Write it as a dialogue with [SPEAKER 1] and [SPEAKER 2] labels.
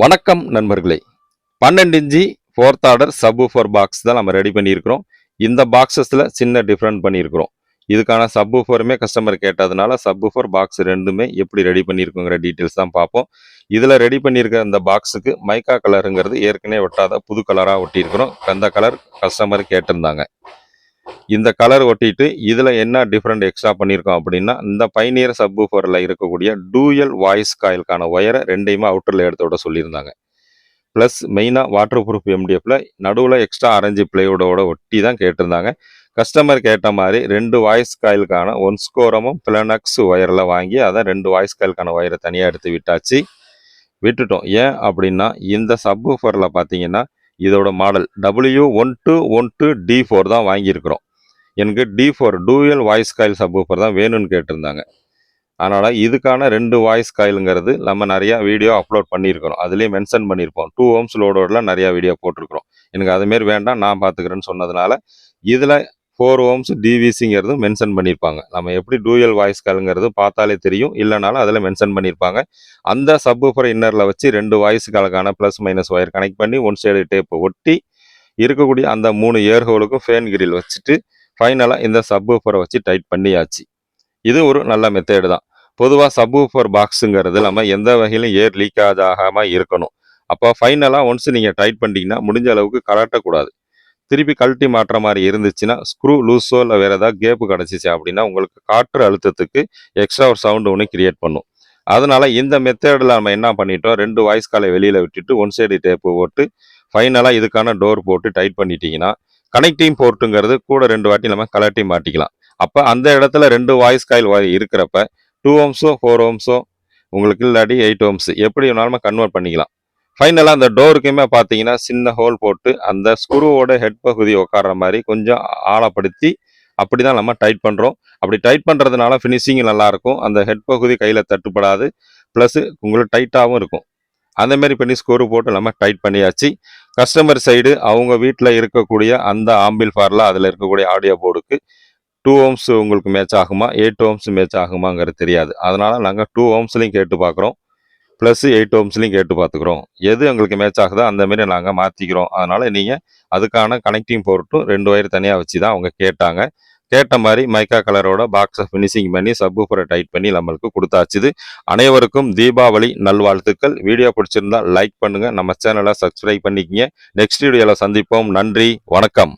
[SPEAKER 1] வணக்கம் நண்பர்களே. 12 inch fourth order subwoofer box தான் நம்ம ரெடி பண்ணியிருக்கிறோம். இந்த பாக்ஸஸில் சின்ன டிஃப்ரெண்ட் பண்ணியிருக்கிறோம். இதுக்கான சப்வூஃபருமே கஸ்டமர் கேட்டதுனால சப்வூஃபர் பாக்ஸ் ரெண்டுமே எப்படி ரெடி பண்ணியிருக்குங்கிற டீட்டெயில்ஸ் தான் பார்ப்போம். இதில் ரெடி பண்ணியிருக்க அந்த பாக்ஸுக்கு மைக்கா கலருங்கிறது ஏற்கனவே ஒட்டாத புது கலராக ஒட்டியிருக்கிறோம். அந்த கலர் கஸ்டமர் கேட்டிருந்தாங்க. இந்த கலர் ஒட்டிட்டு இதில் என்ன டிஃப்ரெண்ட் எக்ஸ்ட்ரா பண்ணியிருக்கோம் அப்படின்னா, இந்த பைனியர் சப்வூஃபரில் இருக்கக்கூடிய டூயல் வாய்ஸ் காயிலுக்கான ஒயரை ரெண்டையுமே அவுட்டரில் எடுத்து விட சொல்லியிருந்தாங்க. ப்ளஸ் மெயினாக வாட்டர் ப்ரூஃப் எம்டிஎஃப்ல நடுவில் எக்ஸ்ட்ரா ஆரஞ்சு பிளேவுடோட ஒட்டி தான் கேட்டிருந்தாங்க. கஸ்டமர் கேட்ட மாதிரி 2 வாய்ஸ் காயிலுக்கான ஒன்ஸ்கோரமும் பிளனக்ஸ் ஒயரில் வாங்கி அதை 2 வாய்ஸ் காயிலுக்கான ஒயரை தனியாக எடுத்து விட்டுட்டோம். ஏன் அப்படின்னா, இந்த சப்வூஃபரில் பார்த்தீங்கன்னா இதோட மாடல் W1212D4 தான் வாங்கியிருக்கிறோம். எனக்கு D4 dual voice coil subwoofer தான் வேணும்னு கேட்டிருந்தாங்க. அதனால் இதுக்கான 2 வாய்ஸ் காயிலுங்கிறது நம்ம நிறையா வீடியோ அப்லோட் பண்ணியிருக்கிறோம். அதுலேயே மென்ஷன் பண்ணியிருப்போம். 2 ohms லோடோடலாம் நிறையா வீடியோ போட்டிருக்கிறோம். எனக்கு அதுமாரி வேண்டாம், நான் பார்த்துக்கிறேன்னு சொன்னதுனால இதில் 4 ohms டிவிசிங்கிறது மென்ஷன் பண்ணியிருப்பாங்க. நம்ம எப்படி டூயல் வாய்ஸ் காலுங்கிறது பார்த்தாலே தெரியும், இல்லைனாலும் அதில் மென்ஷன் பண்ணியிருப்பாங்க. அந்த சப்வூஃபர் இன்னரில் வச்சு 2 வாய்ஸ் காலுக்கான ப்ளஸ் மைனஸ் ஒயர் கனெக்ட் பண்ணி ஒன் சைடு டேப்பை ஒட்டி இருக்கக்கூடிய அந்த 3 ஏர்ஹோலுக்கும் ஃபேன் கிரில் வச்சுட்டு ஃபைனலாக இந்த சப்வூஃபரை வச்சு டைட் பண்ணியாச்சு. இது ஒரு நல்ல மெத்தேடு தான். பொதுவாக சப்வூஃபர் பாக்ஸுங்கிறது நம்ம எந்த வகையிலும் ஏர் லீக்காஜ் ஆகாமல் இருக்கணும். அப்போ ஃபைனலாக ஒன்ஸ் நீங்கள் டைட் பண்ணிட்டீங்கன்னா முடிஞ்ச அளவுக்கு கலட்டக்கூடாது. திருப்பி கழட்டி மாட்டுற மாதிரி இருந்துச்சுன்னா ஸ்க்ரூ லூஸோ இல்லை வேறு ஏதாவது கேப்பு கிடச்சிச்சு அப்படின்னா உங்களுக்கு காற்று அழுத்தத்துக்கு எக்ஸ்ட்ரா ஒரு சவுண்டு ஒன்று கிரியேட் பண்ணும். அதனால் இந்த மெத்தேடில் நம்ம என்ன பண்ணிட்டோம், 2 வாய்ஸ் காலை வெளியில் விட்டுட்டு ஒன் சைடு டேப்பு போட்டு ஃபைனலாக இதுக்கான டோர் போட்டு டைட் பண்ணிட்டீங்கன்னா கனெக்டிங் போர்ட்டுங்கிறது கூட 2 வாட்டி நம்ம கலட்டி மாட்டிக்கலாம். அப்போ அந்த இடத்துல 2 வாய்ஸ் காயில் இருக்கிறப்ப 2 ohmஸோ 4 ohmஸோ உங்களுக்கு இல்லாட்டி 8 ohms எப்படி வேணாலும் கன்வெர்ட் பண்ணிக்கலாம். ஃபைனலாக அந்த டோருக்குமே பார்த்தீங்கன்னா சின்ன ஹோல் போட்டு அந்த ஸ்க்ரூவோட ஹெட் பகுதி உட்கார்ற மாதிரி கொஞ்சம் ஆழப்படுத்தி அப்படி தான் நம்ம டைட் பண்ணுறோம். அப்படி டைட் பண்ணுறதுனால ஃபினிஷிங் நல்லாயிருக்கும். அந்த ஹெட் பகுதி கையில் தட்டுப்படாது, ப்ளஸ் உங்களுக்கு டைட்டாகவும் இருக்கும். அந்தமாரி பண்ணி ஸ்க்ரூ போட்டு நம்ம டைட் பண்ணியாச்சு. கஸ்டமர் சைடு அவங்க வீட்டில் இருக்கக்கூடிய அந்த ஆம்பிள்ஃபயரில் அதில் இருக்கக்கூடிய ஆடியோ போர்டுக்கு 2 ohms உங்களுக்கு மேட்ச் ஆகுமா, 8 ohms மேட்ச் ஆகுமாங்கிறது தெரியாது. அதனால் நாங்கள் 2 ohmஸ்லையும் கேட்டு பார்க்குறோம், ப்ளஸ் 8 ohmஸ்லையும் கேட்டு பார்த்துக்குறோம். எது எங்களுக்கு மேட்ச் ஆகுதோ அந்தமாரி நாங்கள் மாற்றிக்கிறோம். அதனால் நீங்கள் அதுக்கான கனெக்டிங் போர்ட்டும் 2 ஒயர் தனியாக வச்சு தான் அவங்க கேட்டாங்க. கேட்ட மாதிரி மைக்கா கலரோட பாக்ஸை ஃபினிஷிங் பண்ணி சப்வூஃபரை டைட் பண்ணி நம்மளுக்கு கொடுத்தாச்சுது. அனைவருக்கும் தீபாவளி நல்வாழ்த்துக்கள். வீடியோ பிடிச்சிருந்தா லைக் பண்ணுங்கள், நம்ம சேனலை சப்ஸ்கிரைப் பண்ணிக்கங்க. நெக்ஸ்ட் வீடியோவில் சந்திப்போம். நன்றி, வணக்கம்.